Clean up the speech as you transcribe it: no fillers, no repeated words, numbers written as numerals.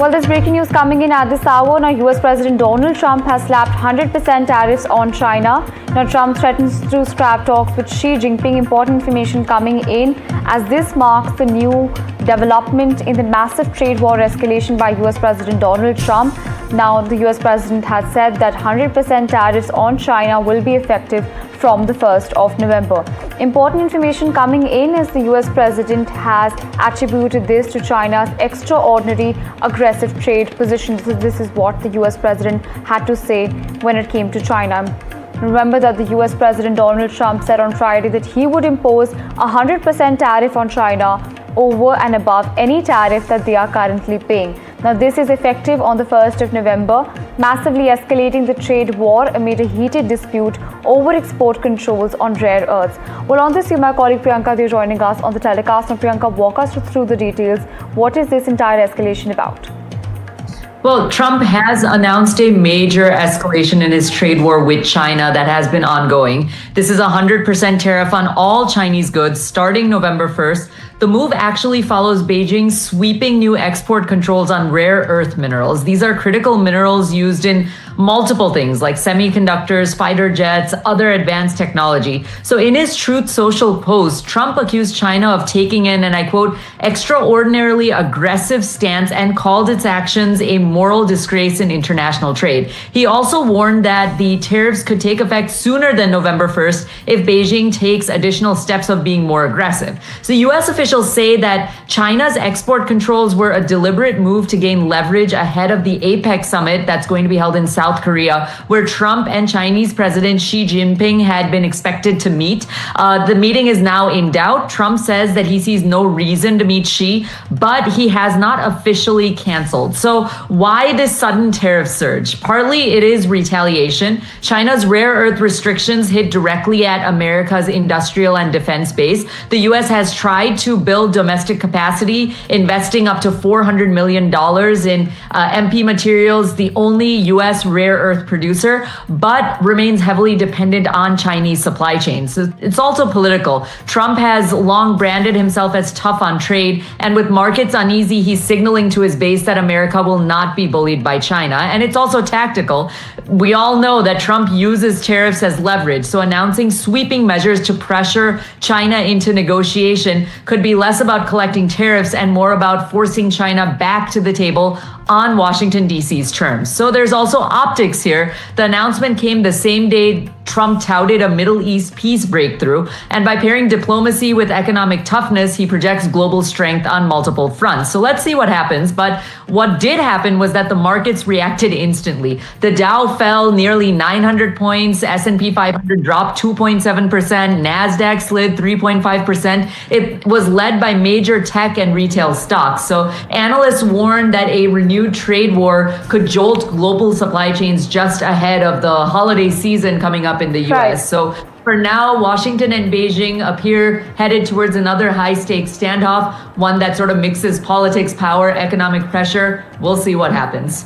Well, there's breaking news coming in at this hour. Now, US President Donald Trump has slapped 100% tariffs on China. Now, Trump threatens to scrap talks with Xi Jinping. Important information coming in as this marks the new development in the massive trade war escalation by US President Donald Trump. Now, the US President has said that 100% tariffs on China will be effective from the 1st of November. Important information coming in as the US President has attributed this to China's extraordinary aggressive trade position. So this is what the US President had to say when it came to China. Remember that the US President Donald Trump said on Friday that he would impose a 100% tariff on China over and above any tariff that they are currently paying. Now, this is effective on the 1st of November, massively escalating the trade war amid a heated dispute over export controls on rare earths. Well, on this, my colleague Priyanka is joining us on the telecast. Now, Priyanka, walk us through the details. What is this entire escalation about? Well, Trump has announced a major escalation in his trade war with China that has been ongoing. This is a 100% tariff on all Chinese goods starting November 1st. The move actually follows Beijing's sweeping new export controls on rare earth minerals. These are critical minerals used in multiple things like semiconductors, fighter jets, other advanced technology. So in his Truth Social post, Trump accused China of taking in, and I quote, extraordinarily aggressive stance and called its actions a moral disgrace in international trade. He also warned that the tariffs could take effect sooner than November 1st if Beijing takes additional steps of being more aggressive. So US officials say that China's export controls were a deliberate move to gain leverage ahead of the APEC summit that's going to be held in South Korea, where Trump and Chinese President Xi Jinping had been expected to meet. The meeting is now in doubt. Trump says that he sees no reason to meet Xi, but he has not officially canceled. So why this sudden tariff surge? Partly it is retaliation. China's rare earth restrictions hit directly at America's industrial and defense base. The US has tried to build domestic capacity, investing up to $400 million in MP materials, the only US rare earth producer, but remains heavily dependent on Chinese supply chains. So it's also political. Trump has long branded himself as tough on trade, and with markets uneasy, he's signaling to his base that America will not be bullied by China. And it's also tactical. We all know that Trump uses tariffs as leverage, so announcing sweeping measures to pressure China into negotiation could be less about collecting tariffs and more about forcing China back to the table on Washington, D.C.'s terms. So there's also optics here. The announcement came the same day Trump touted a Middle East peace breakthrough, and by pairing diplomacy with economic toughness, he projects global strength on multiple fronts. So let's see what happens. But what did happen was that the markets reacted instantly. The Dow fell nearly 900 points, S&P 500 dropped 2.7%, NASDAQ slid 3.5%. It was led by major tech and retail stocks. So analysts warned that a renewed trade war could jolt global supply chains just ahead of the holiday season coming up in the US. Right. So for now, Washington and Beijing appear headed towards another high-stakes standoff, one that sort of mixes politics, power, economic pressure. We'll see what happens.